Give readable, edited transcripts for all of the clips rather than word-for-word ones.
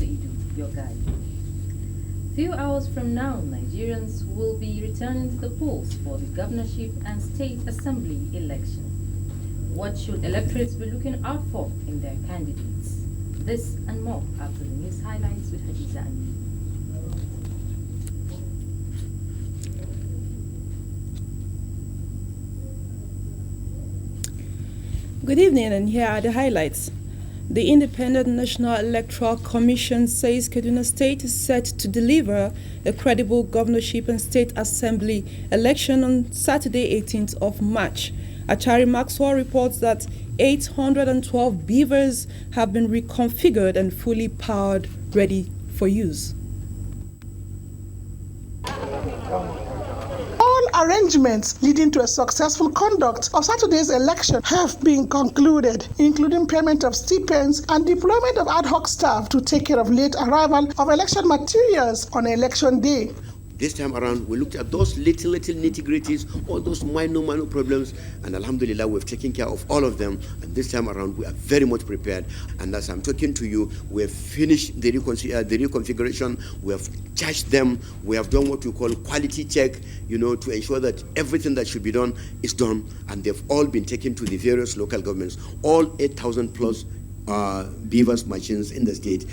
Saidu, your guide. Few hours from now, Nigerians will be returning to the polls for the governorship and state assembly election. What should electorates be looking out for in their candidates? This and more after the news highlights with Hadiza Ali. Good evening, and here are the highlights. The Independent National Electoral Commission says Kaduna State is set to deliver a credible governorship and state assembly election on Saturday, 18th of March. Achari Maxwell reports that 812 beavers have been reconfigured and fully powered, ready for use. Arrangements leading to a successful conduct of Saturday's election have been concluded, including payment of stipends and deployment of ad hoc staff to take care of late arrival of election materials on election day. This time around, we looked at those little nitty-gritties, all those minor problems, and alhamdulillah, we've taken care of all of them. And this time around, we are very much prepared. And as I'm talking to you, we have finished the reconfiguration, we have charged them, we have done what we call quality check, to ensure that everything that should be done is done. And they've all been taken to the various local governments, all 8,000 plus beavers machines in the state.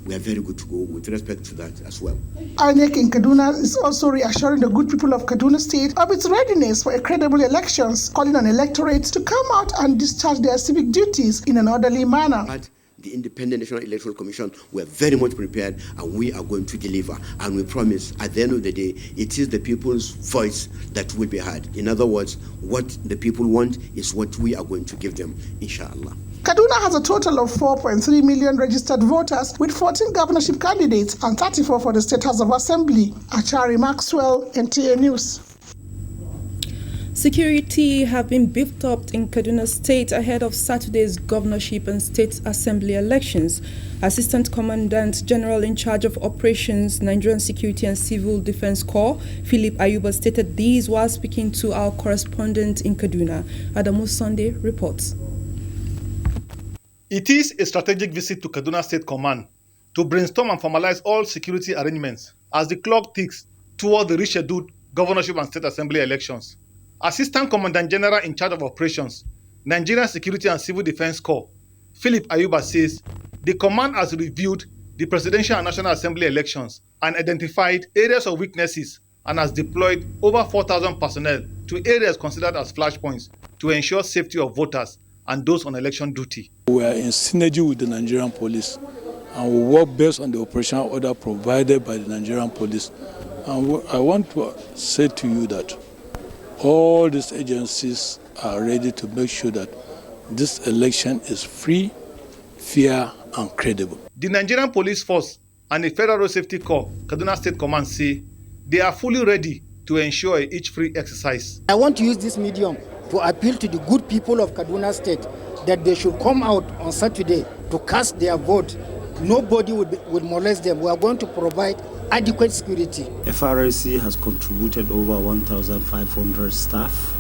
We are very good to go with respect to that as well. INEC in Kaduna is also reassuring the good people of Kaduna State of its readiness for a credible elections, calling on electorates to come out and discharge their civic duties in an orderly manner. At the Independent National Electoral Commission, we are very much prepared and we are going to deliver. And we promise at the end of the day, it is the people's voice that will be heard. In other words, what the people want is what we are going to give them, inshallah. Kaduna has a total of 4.3 million registered voters with 14 governorship candidates and 34 for the State House of Assembly. Achari Maxwell, NTA News. Security have been beefed up in Kaduna State ahead of Saturday's governorship and state assembly elections. Assistant Commandant General in charge of Operations, Nigerian Security and Civil Defense Corps, Philip Ayuba, stated these while speaking to our correspondent in Kaduna. Adamu Sunday reports. It is a strategic visit to Kaduna State Command to brainstorm and formalize all security arrangements as the clock ticks toward the rescheduled governorship and state assembly elections. Assistant Commandant General in charge of Operations, Nigerian Security and Civil Defense Corps, Philip Ayuba, says the command has reviewed the presidential and national assembly elections and identified areas of weaknesses and has deployed over 4,000 personnel to areas considered as flashpoints to ensure safety of voters and those on election duty. We are in synergy with the Nigerian police and we work based on the operational order provided by the Nigerian police. And I want to say to you that all these agencies are ready to make sure that this election is free, fair, and credible. The Nigerian Police Force and the Federal Road Safety Corps, Kaduna State Command, say they are fully ready to ensure each free exercise. I want to use this medium to appeal to the good people of Kaduna State that they should come out on Saturday to cast their vote. Nobody will molest them. We are going to provide adequate security. FRSC has contributed over 1,500 staff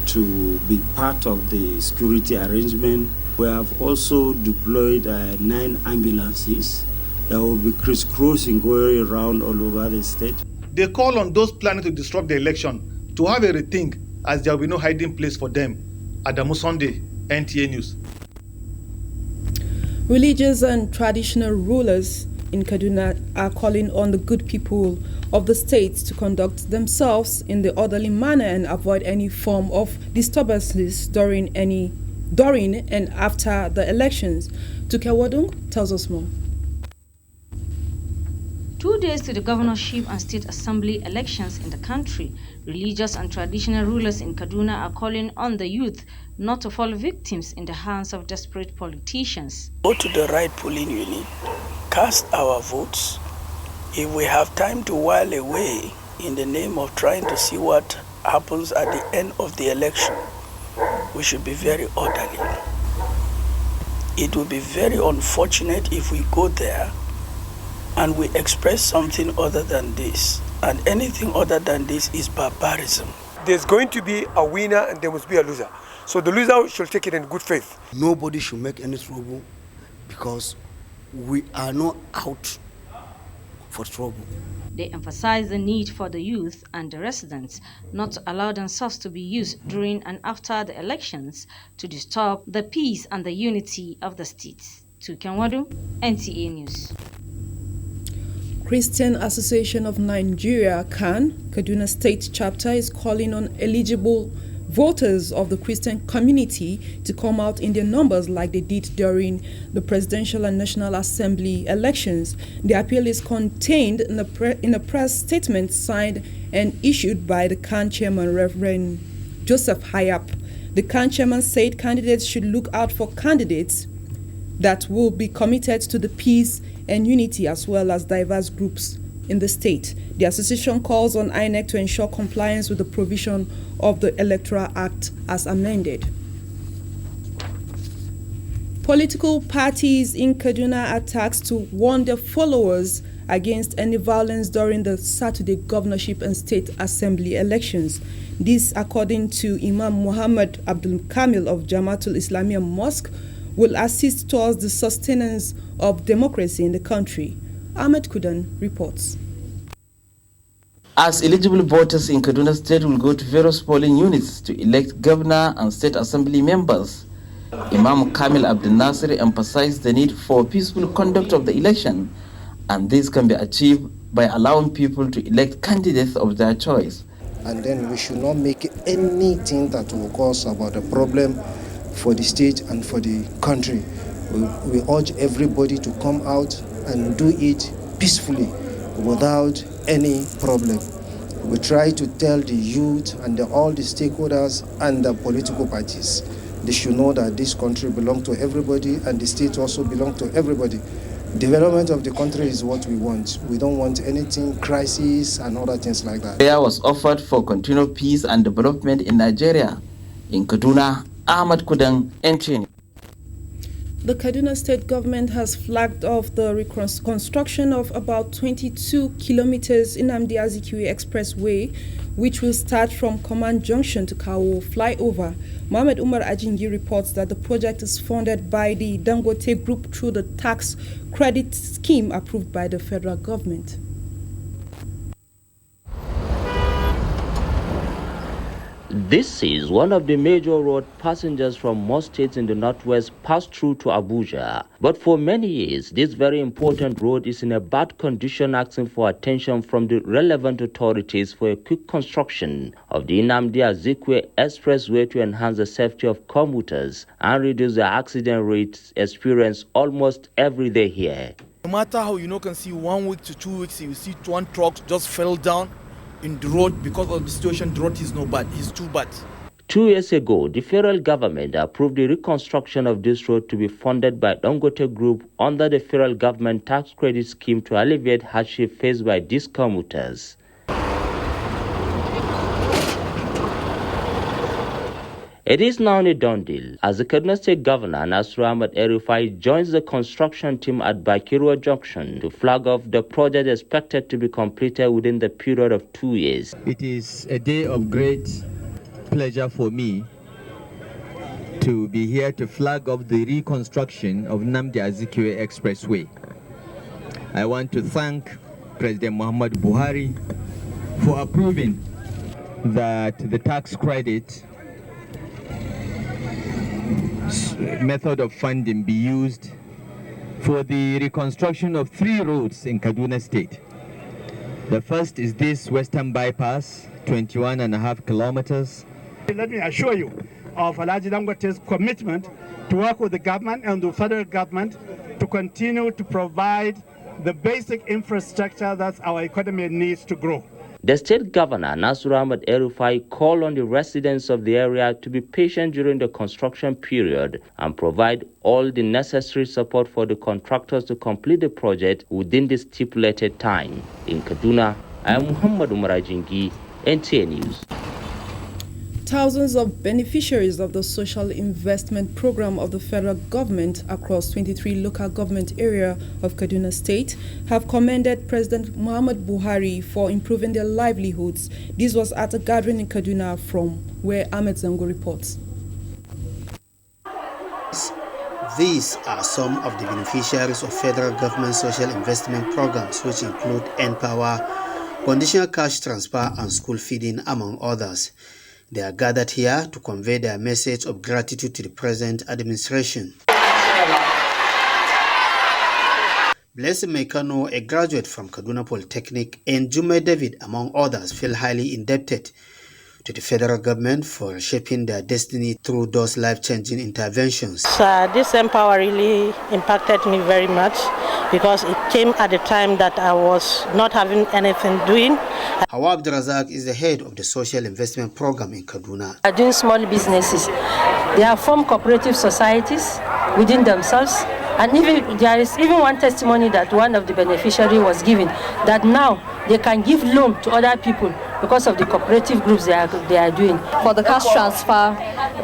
to be part of the security arrangement. We have also deployed 9 ambulances that will be crisscrossing, going around all over the state. They call on those planning to disrupt the election to have a rethink, as there will be no hiding place for them. Adamu Sunday, NTA News. Religious and traditional rulers in Kaduna are calling on the good people of the state to conduct themselves in the orderly manner and avoid any form of disturbances during and after the elections. Tukewadung tells us more. 2 days to the governorship and state assembly elections in the country, religious and traditional rulers in Kaduna are calling on the youth not to fall victims in the hands of desperate politicians. Go to the right polling unit, cast our votes. If we have time to while away in the name of trying to see what happens at the end of the election, we should be very orderly. It will be very unfortunate if we go there and we express something other than this. And anything other than this is barbarism. There's going to be a winner and there must be a loser. So the loser should take it in good faith. Nobody should make any trouble because we are not out for trouble. They emphasize the need for the youth and the residents not to allow themselves to be used during and after the elections to disturb the peace and the unity of the state. To Kenwadu, NTA News. Christian Association of Nigeria, CAN, Kaduna State Chapter is calling on eligible voters of the Christian community to come out in their numbers like they did during the Presidential and National Assembly elections. The appeal is contained in a press statement signed and issued by the CAN chairman, Reverend Joseph Hayap. The CAN chairman said candidates should look out for candidates that will be committed to the peace and unity as well as diverse groups in the state. The association calls on INEC to ensure compliance with the provision of the Electoral Act as amended. Political parties in Kaduna are tasked to warn their followers against any violence during the Saturday governorship and state assembly elections. This, according to Imam Muhammad Abdul Kamil of Jamaatul Islamiyah Mosque, will assist towards the sustenance of democracy in the country. Ahmed Kudan reports. As eligible voters in Kaduna State will go to various polling units to elect governor and state assembly members, Imam Kamil Abdul Nasir emphasized the need for peaceful conduct of the election, and this can be achieved by allowing people to elect candidates of their choice. And then we should not make anything that will cause about a problem for the state and for the country. We urge everybody to come out and do it peacefully without any problem. We try to tell the youth and all the stakeholders and the political parties, they should know that this country belongs to everybody and the state also belongs to everybody. Development of the country is what we want. We don't want anything, crisis and other things like that. Prayer was offered for continued peace and development in Nigeria. In Kaduna, Ahmad Kudang, NTA. The Kaduna State government has flagged off the reconstruction of about 22 kilometers in Nnamdi Azikiwe Expressway, which will start from Command Junction to Kawo flyover. Mohammed Umar Ajingi reports that the project is funded by the Dangote Group through the tax credit scheme approved by the federal government. This is one of the major road passengers from most states in the northwest pass through to Abuja. But for many years, this very important road is in a bad condition, asking for attention from the relevant authorities for a quick construction of the Nnamdi Azikiwe Expressway to enhance the safety of commuters and reduce the accident rates experienced almost every day here. No matter how you can see 1 week to 2 weeks, you see one truck just fell down in the road because of the situation. The road is no bad, it's too bad. 2 years ago, the federal government approved the reconstruction of this road to be funded by Dangote Group under the federal government tax credit scheme to alleviate hardship faced by these commuters. It is now a done deal as the Kaduna State Governor Nasir Ahmed El-Rufai joins the construction team at Bakirwa Junction to flag off the project expected to be completed within the period of 2 years. It is a day of great pleasure for me to be here to flag off the reconstruction of Nnamdi Azikiwe Expressway. I want to thank President Muhammad Buhari for approving that the tax credit method of funding be used for the reconstruction of 3 roads in Kaduna State. The first is this Western Bypass, 21.5 kilometers. Let me assure you of Alhaji Dangote's commitment to work with the government and the federal government to continue to provide the basic infrastructure that our economy needs to grow. The state governor, Nasir Ahmed El-Rufai, called on the residents of the area to be patient during the construction period and provide all the necessary support for the contractors to complete the project within the stipulated time. In Kaduna, I am Muhammad Umar Ajingi, NTA News. Thousands of beneficiaries of the Social Investment Program of the federal government across 23 local government areas of Kaduna State have commended President Muhammad Buhari for improving their livelihoods. This was at a gathering in Kaduna, from where Ahmed Zango reports. These are some of the beneficiaries of federal government social investment programs, which include N-Power, conditional cash transfer, and school feeding, among others. They are gathered here to convey their message of gratitude to the present administration. Blessing Mekano, a graduate from Kaduna Polytechnic, and Jume David, among others, feel highly indebted to the federal government for shaping their destiny through those life-changing interventions. This N-Power really impacted me very much because it came at a time that I was not having anything doing. Hawa Abdurazak is the head of the social investment program in Kaduna. Doing small businesses, they have formed cooperative societies within themselves, and even there is even one testimony that one of the beneficiaries was given that now they can give loan to other people because of the cooperative groups they are doing. For the cash transfer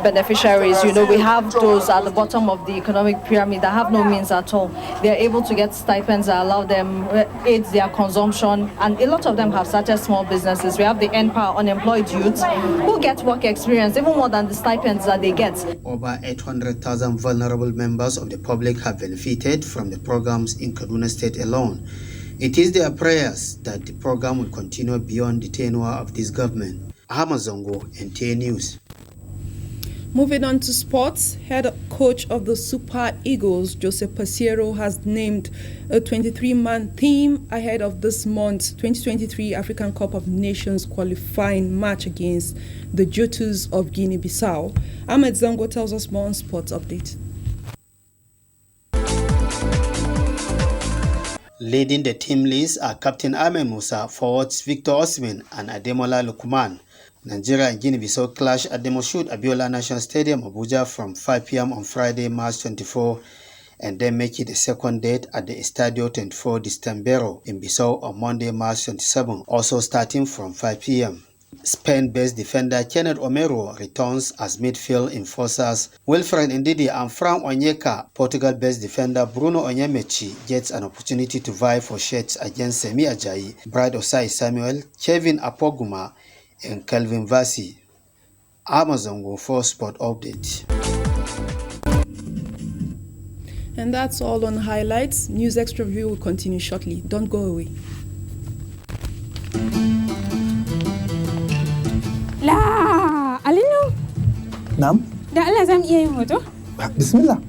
beneficiaries, we have those at the bottom of the economic pyramid that have no means at all. They are able to get stipends that allow them, aids their consumption, and a lot of them have started small businesses. We have the N-Power unemployed youths who get work experience, even more than the stipends that they get. Over 800,000 vulnerable members of the public have benefited from the programs in Kaduna State alone. It is their prayers that the program will continue beyond the tenure of this government. Ahmad Zongo, NTA News. Moving on to sports, head coach of the Super Eagles, Joseph Pasiero, has named a 23-man team ahead of this month's 2023 African Cup of Nations qualifying match against the Jotus of Guinea-Bissau. Ahmed Zongo tells us more on Sports Update. Leading the team list are Captain Ahmed Musa, forwards Victor Osimhen and Ademola Lookman. Nigeria and Guinea-Bissau clash at the Moshood Abiola National Stadium, Abuja from 5 p.m. on Friday, March 24, and then make it the second date at the Estadio 24 de Stambero in Bissau on Monday, March 27, also starting from 5 p.m. Spain-based defender Kenneth Omero returns as midfield enforcers. Wilfred Ndidi and Frank Onyeka, Portugal-based defender Bruno Onyemaechi gets an opportunity to vie for shirts against Semi Ajayi, Brad Osai Samuel, Kevin Apoguma, and Calvin Vasi. Amazon for Sport Update. And that's all on highlights. News Extra View will continue shortly. Don't go away. La Alinu. Na'am. Da Allah zan iya yin hoto? Bismillah.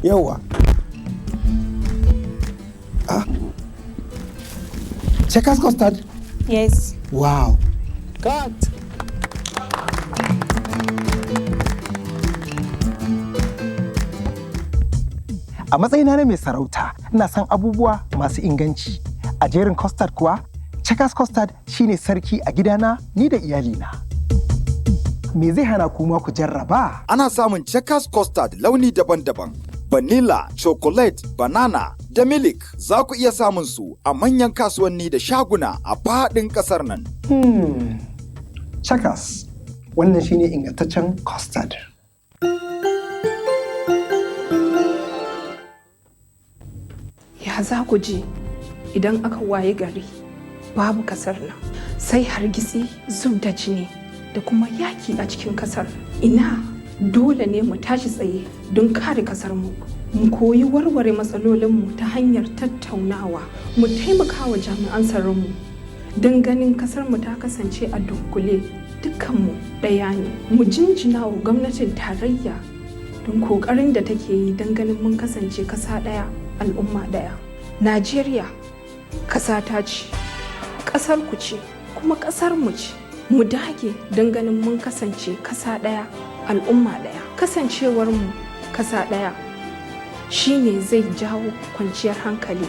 Yawa. Checkers custard? Yes. Wow. Cut. A matsayina na mai sarauta, ina son abubuwa masu inganci. A jerin custard kuwa, Checkers custard shine sarki a gidana ni da iyalina. Me zai hana kuma ku jarraba? Ana samun Checkers custard launi daban-daban. Vanilla, chocolate, banana, da milk. Za ku iya samun su a manyan kasuwanni da shaguna a faɗin ƙasar nan. Checkers, wannan shine ingantaccen custard. Ya za ku ji idan aka waye gari babu kasar nan, sai hargitsi, zub da jini da kuma yaki a cikin kasar. Ina dole ne mu tashi tsaye don kare kasarmu. Mu koyi warware matsalolinmu ta hanyar tattaunawa. Mu taimaka wa jami'an tsaronmu don ganin kasarmu ta kasance a dunkule. Dukkanmu ɗaya ne. Mu jinjina wa gwamnatin tarayya don kokarin da take yi don ganin mun kasance kasa ɗaya, al'umma ɗaya. Najeriya kasa ta ce, kasar ku ce, kuma kasar mu ce. Mu dage don ganin mun kasance kasa ɗaya, al'umma ɗaya. Kasancewar mu kasa ɗaya shine zai jawo kwanciyar hankali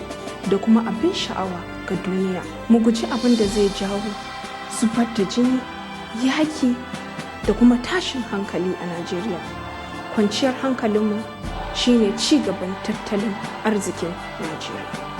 da kuma abin sha'awa ga duniya. Mu guji abin da zai jawo zubar da jini, yaki da kuma tashin hankali a Najeriya. Kwanciyar hankalinmu shine ci gaban tattalin arzikin Najeriya.